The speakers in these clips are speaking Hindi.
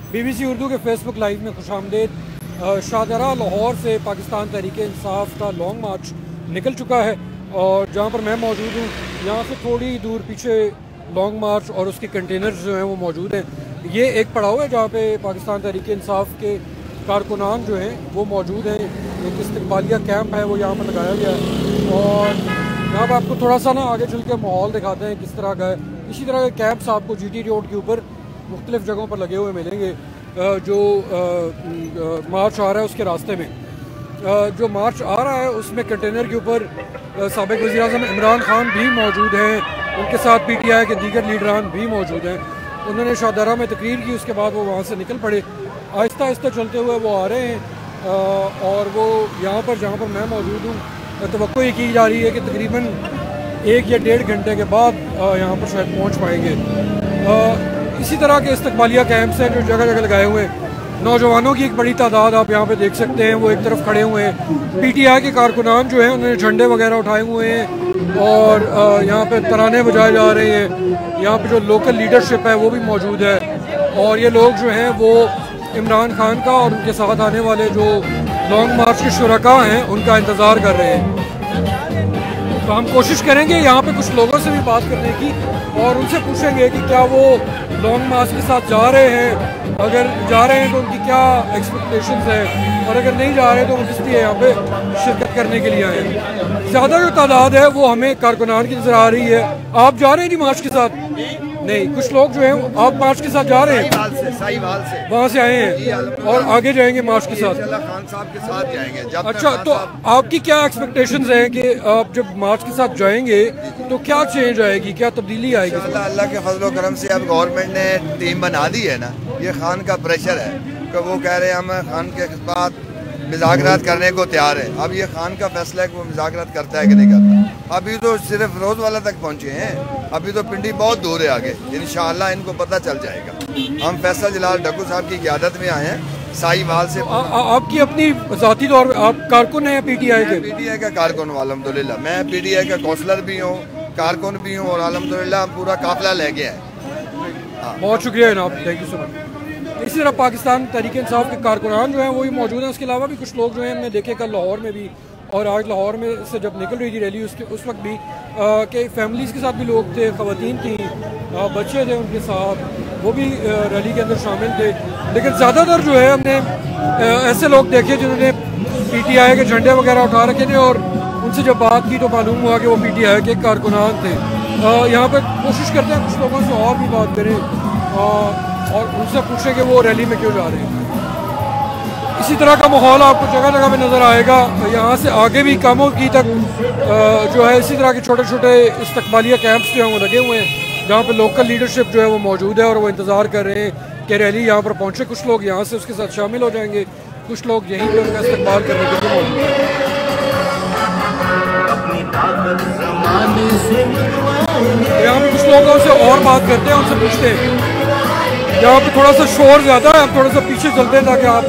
BBC उर्दू के फेसबुक लाइव में खुशामदीद। शाहदरा लाहौर से पाकिस्तान तहरीक इंसाफ का लॉन्ग मार्च निकल चुका है और जहाँ पर मैं मौजूद हूँ यहाँ से थोड़ी दूर पीछे लॉन्ग मार्च और उसके कंटेनर्स जो हैं वो मौजूद हैं। ये एक पड़ाव है जहाँ पे पाकिस्तान तहरीक इंसाफ के कारकुनान जो हैं वो मौजूद हैं। एक इस्तकबालिया कैंप है वो यहाँ पर लगाया गया है और यहाँ पर आपको थोड़ा सा ना आगे चल के माहौल दिखाते हैं किस तरह का है। इसी तरह के कैंप्स आपको GT रोड के ऊपर मुख्तलिफ जगहों पर लगे हुए मिलेंगे। जो मार्च आ रहा है उसके रास्ते में जो मार्च आ रहा है उसमें कंटेनर के ऊपर साबिक वज़ीर आज़म इमरान खान भी मौजूद हैं, उनके साथ PTI के दीगर लीडरान भी मौजूद हैं। उन्होंने शाहदरा में तकरीर की, उसके बाद वो वहाँ से निकल पड़े। आहिस्ता आहिस्ता चलते हुए वो आ रहे हैं और वो यहाँ पर जहाँ पर मैं मौजूद हूँ तवक्को ये की जा रही है कि तकरीबन 1 या 1.5 घंटे के बाद यहाँ पर शायद पहुँच पाएंगे। इसी तरह के इस्तकबालिया कैंप्स हैं जो जगह जगह लगाए हुए हैं। नौजवानों की एक बड़ी तादाद आप यहाँ पे देख सकते हैं, वो एक तरफ खड़े हुए हैं। PTI के कारकुनान जो हैं उन्होंने झंडे वगैरह उठाए हुए हैं और यहाँ पे तराने बजाए जा रहे हैं। यहाँ पे जो लोकल लीडरशिप है वो भी मौजूद है और ये लोग जो हैं वो इमरान खान का और उनके साथ आने वाले जो लॉन्ग मार्च के शुरका हैं उनका इंतज़ार कर रहे हैं। तो हम कोशिश करेंगे यहाँ पे कुछ लोगों से भी बात करने की और उनसे पूछेंगे कि क्या वो लॉन्ग मार्च के साथ जा रहे हैं, अगर जा रहे हैं तो उनकी क्या एक्सपेक्टेशंस है और अगर नहीं जा रहे तो वो किस लिए यहाँ पे शिरकत करने के लिए आए हैं। ज़्यादा जो तादाद है वो हमें कारकुनान की नजर आ रही है। आप जा रहे हैं जी मार्च के साथ? नहीं, कुछ लोग जो हैं आप मार्च के साथ जा रहे हैं? साहिवाल से वहाँ से आए हैं और आगे जाएंगे मार्च के साथ? खान साहब के साथ जाएंगे। अच्छा, तो आपकी क्या एक्सपेक्टेशंस हैं कि आप जब मार्च के साथ जाएंगे तो क्या चेंज आएगी, क्या तब्दीली आएगी? अल्लाह के फजल करम से अब गवर्नमेंट ने टीम बना दी है ना, ये खान का प्रेशर है कि वो कह रहे हैं हम खान के साथ मुज़ाकरात करने को तैयार है। अब ये खान का फैसला है कि वो मुज़ाकरात करता है कि नहीं करता। अभी तो सिर्फ रोज़वाला तक पहुँचे हैं, अभी तो पिंडी बहुत दूर है आगे। इंशाअल्लाह इनको पता चल जाएगा। हम फैसल जलाल डक्कू साहब की क़यादत में आए हैं साहिवाल से। आपकी अपनी ज़ाती तौर पर आप कारकुन हैं PTI के? PTI का कारकुन हूँ अल्हम्दुलिल्लाह। मैं PTI का काउंसलर भी हूँ, कारकुन भी हूँ और अल्हम्दुलिल्लाह पूरा काफिला ले गया है। बहुत शुक्रिया जनाब, थैंक यू सो मच। इसी तरह पाकिस्तान तहरीक इंसाफ के कारकुनान जो हैं वो भी मौजूद हैं। उसके अलावा भी कुछ लोग जो हैं हमने देखे कल लाहौर में भी और आज लाहौर में से जब निकल रही थी रैली उस वक्त भी के फैमिलीज़ के साथ भी लोग थे, ख़वातीन थी, बच्चे थे उनके साथ, वो भी रैली के अंदर शामिल थे। लेकिन ज़्यादातर जो है हमने ऐसे लोग देखे जिन्होंने PTI के झंडे वगैरह उठा रखे थे और उनसे जब बात की तो मालूम हुआ कि वो PTI के कारकुनान थे। यहाँ पर कोशिश करते हैं कुछ लोगों से और भी बात करें और उनसे पूछें कि वो रैली में क्यों जा रहे हैं। इसी तरह का माहौल आपको जगह जगह पे नज़र आएगा। यहाँ से आगे भी कामों की तक जो है इसी तरह के छोटे छोटे इस्तकबालिया कैंप्स जो हैं वो लगे हुए हैं जहाँ पे लोकल लीडरशिप जो है वो मौजूद है और वो इंतज़ार कर रहे हैं कि रैली यहाँ पर पहुँचे। कुछ लोग यहाँ से उसके साथ शामिल हो जाएंगे, कुछ लोग यहीं पर उनका इस्तकबाल करने के लिए मौजूद हैं। यहाँ पे कुछ लोगों से और बात करते हैं, उनसे पूछते हैं। यहाँ पे थोड़ा सा शोर ज़्यादा है, आप थोड़ा सा पीछे चलते हैं ताकि आप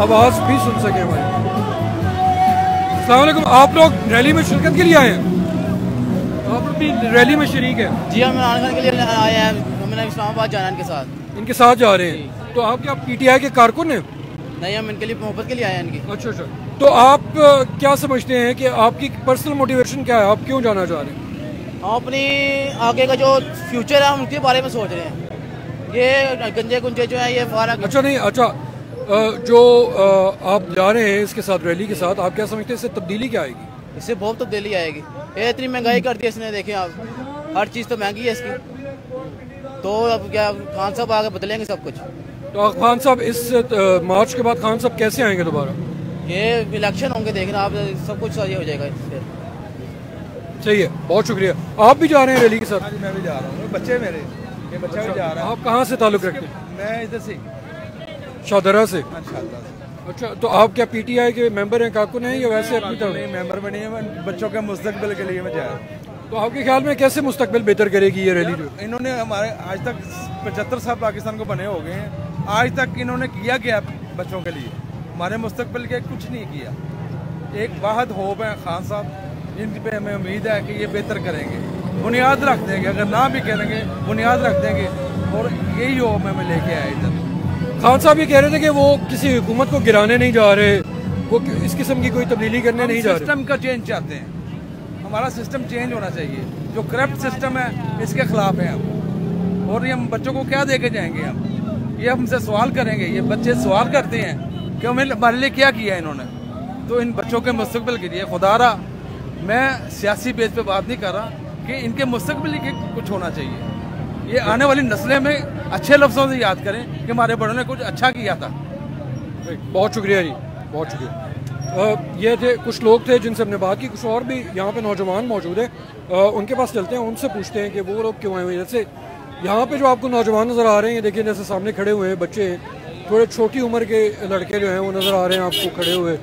आवाज़ भी सुन सकें हमारी। अस्सलाम वालेकुम, आप लोग रैली में शिरकत के लिए आए हैं? आप भी रैली में शरीक हैं? जी, हम इमरान खान के लिए आए हैं। हमने इस्लामाबाद जाना है इनके साथ। इनके साथ जा रहे हैं? तो आप क्या PTI के कारकुन हैं? नहीं, हम इनके लिए मोहब्बत के लिए आए हैं इनकी। अच्छा अच्छा, तो आप क्या समझते हैं कि आपकी पर्सनल मोटिवेशन क्या है, आप क्यों जाना चाह रहे हैं? हम अपनी आगे का जो फ्यूचर है हम उनके बारे में सोच रहे हैं। ये गंजे गुंजे जो है ये फारा। अच्छा नहीं, अच्छा जो आप जा रहे हैं इसके साथ रैली के साथ, आप क्या समझते हैं इससे तब्दीली क्या आएगी? इससे बहुत तब्दीली आएगी। ये इतनी महंगाई कर दी इसने, देखें आप, हर चीज़ तो महंगी है इसकी। तो अब क्या खान साहब आगे बदलेंगे सब कुछ। तो खान साहब इस मार्च के बाद खान साहब कैसे आएंगे दोबारा? ये इलेक्शन होंगे, देखना आप, सब कुछ सही हो जाएगा इससे। सही है, बहुत शुक्रिया। आप भी जा रहे हैं रैली के साथ? मैं भी जा रहा हूँ, बच्चे मेरे, ये बच्चा भी जा रहा है। आप कहाँ से ताल्लुक़ रखते हैं? मैं इधर से, शाहदरा से। शाहदरा। अच्छा, तो आप क्या PTI के मेंबर हैं, कारकुन हैं या वैसे अपनी तरफ? नहीं, मेंबर बने हैं, बच्चों के मुस्तकबिल के लिए मैं जा रहा हूँ। तो आपके ख्याल में कैसे मुस्तकबिल बेहतर करेगी ये रैली? जो इन्होंने हमारे आज तक 75 साल पाकिस्तान को बने हो गए हैं, आज तक इन्होंने किया क्या बच्चों के लिए? हमारे मुस्तकबिल के कुछ नहीं किया। एक वाहद होप है खान साहब, इन पे हमें उम्मीद है कि ये बेहतर करेंगे, बुनियाद रख देंगे। अगर ना भी करेंगे बुनियाद रख देंगे और यही होप हमें लेके आए इधर। खान साहब ये कह रहे थे कि वो किसी हुकूमत को गिराने नहीं जा रहे, वो इस किस्म की कोई तब्दीली करने नहीं जा रहे। सिस्टम का चेंज चाहते हैं, हमारा सिस्टम चेंज होना चाहिए। जो करप्ट सिस्टम है इसके खिलाफ है हम। और ये हम बच्चों को क्या दे के जाएंगे? हम ये हमसे सवाल करेंगे, ये बच्चे सवाल करते हैं कि हमारे लिए क्या किया इन्होंने। तो इन बच्चों के मुस्तकबिल के लिए खुदारा, मैं सियासी बेस पे बात नहीं कर रहा कि इनके मुस्तकबिल के कुछ होना चाहिए। ये आने वाली नस्लें में अच्छे लफ्ज़ों से याद करें कि हमारे बड़ों ने कुछ अच्छा किया था। बहुत शुक्रिया जी, बहुत शुक्रिया। ये थे कुछ लोग थे जिनसे हमने बात की। कुछ और भी यहाँ पे नौजवान मौजूद हैं, उनके पास चलते हैं, उनसे पूछते हैं कि वो लोग क्यों आए हुए हैं। जैसे यहाँ पे जो आपको नौजवान नज़र आ रहे हैं, देखिए जैसे सामने खड़े हुए हैं बच्चे, थोड़े छोटी उम्र के लड़के जो हैं वो नज़र आ रहे हैं आपको खड़े हुए,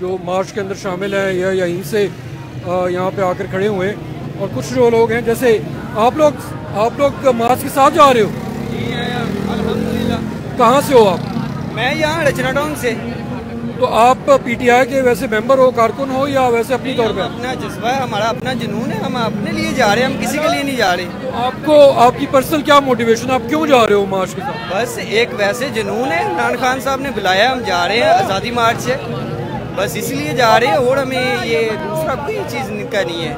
जो मार्च के अंदर शामिल हैं या यहीं से यहाँ पे आकर खड़े हुए हैं। और कुछ जो लोग हैं, जैसे आप लोग मार्च के साथ जा रहे हो? कहाँ से हो आप? मैं यहाँ रचना टाउन से। तो आप पीटीआई के वैसे मेंबर हो, कारकुन हो, या वैसे अपनी तौर पे? अपना जज्बा है, हमारा अपना जुनून है, हम अपने लिए जा रहे हैं, हम किसी के लिए नहीं जा रहे। तो आपको आपकी पर्सनल क्या मोटिवेशन, आप क्यों जा रहे हो मार्च के साथ? बस एक वैसे जुनून है, इमरान खान साहब ने बुलाया, हम जा रहे हैं आज़ादी मार्च से, बस इसलिए जा रहे हैं। और हमें ये दूसरा कोई चीज़ का नहीं है।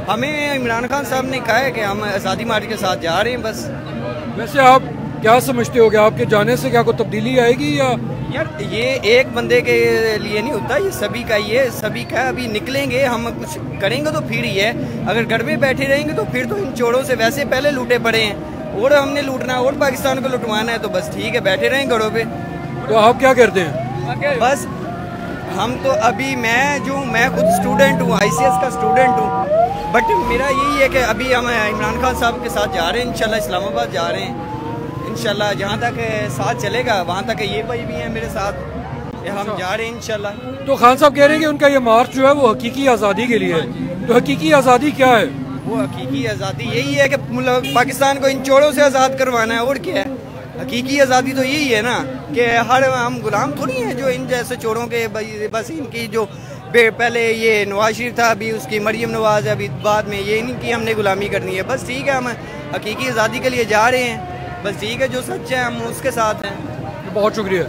हमें इमरान खान साहब ने कहा है कि हम आज़ादी मार्च के साथ जा रहे हैं बस। वैसे आप क्या समझते हो कि आपके जाने से क्या कोई तब्दीली आएगी? या यार ये एक बंदे के लिए नहीं होता, ये सभी का ही है, सभी का। अभी निकलेंगे, हम कुछ करेंगे तो फिर ही है। अगर घर में बैठे रहेंगे तो फिर तो इन चोरों से वैसे पहले लूटे पड़े हैं, और हमने लूटना है और पाकिस्तान को लुटवाना है, तो बस ठीक है, बैठे रहें घरों पे। तो आप क्या करते हैं? बस हम तो अभी मैं खुद स्टूडेंट हूँ, ICS का स्टूडेंट हूँ, बट मेरा यही है कि अभी हम इमरान खान साहब के साथ जा रहे हैं, इंशाल्लाह इस्लामाबाद जा रहे हैं। इंशाल्लाह जहाँ तक साथ चलेगा वहाँ तक ये भाई भी हैं मेरे साथ, हम जा रहे हैं इंशाल्लाह। तो खान साहब कह रहे हैं कि उनका ये मार्च जो है वो हकीकी आज़ादी के लिए है। तो हकीकी आज़ादी क्या है? वो हकीकी आज़ादी यही है कि पाकिस्तान को इन चोरों से आज़ाद करवाना है, और क्या है। हकीकी आज़ादी तो यही है ना कि हम गुलाम थोड़ी हैं जो इन जैसे चोरों के। बस इनकी जो पहले ये नवाज शरीफ था, अभी उसकी मरियम नवाज है, अभी बाद में ये इनकी हमने गुलामी करनी है। बस ठीक है, हम हकीकी आज़ादी के लिए जा रहे हैं, बस ठीक है, जो सच है हम उसके साथ हैं। बहुत शुक्रिया।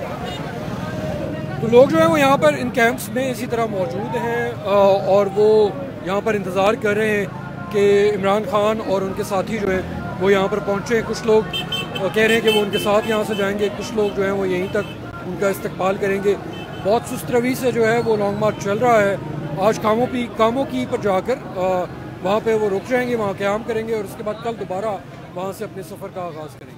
तो लोग जो हैं वो यहाँ पर इन कैंप्स में इसी तरह मौजूद हैं, और वो यहाँ पर इंतज़ार कर रहे हैं कि इमरान खान और उनके साथी जो है वो यहाँ पर पहुँचे। कुछ लोग कह रहे हैं कि वो उनके साथ यहाँ से जाएंगे, कुछ लोग जो हैं वो यहीं तक उनका इस्तकबाल करेंगे। बहुत सुस्त रवि से जो है वो लॉन्ग मार्च चल रहा है। आज कामों की पर जाकर वहाँ पे वो रुक जाएंगे, वहाँ क़याम करेंगे, और उसके बाद कल दोबारा वहाँ से अपने सफ़र का आगाज़ करेंगे।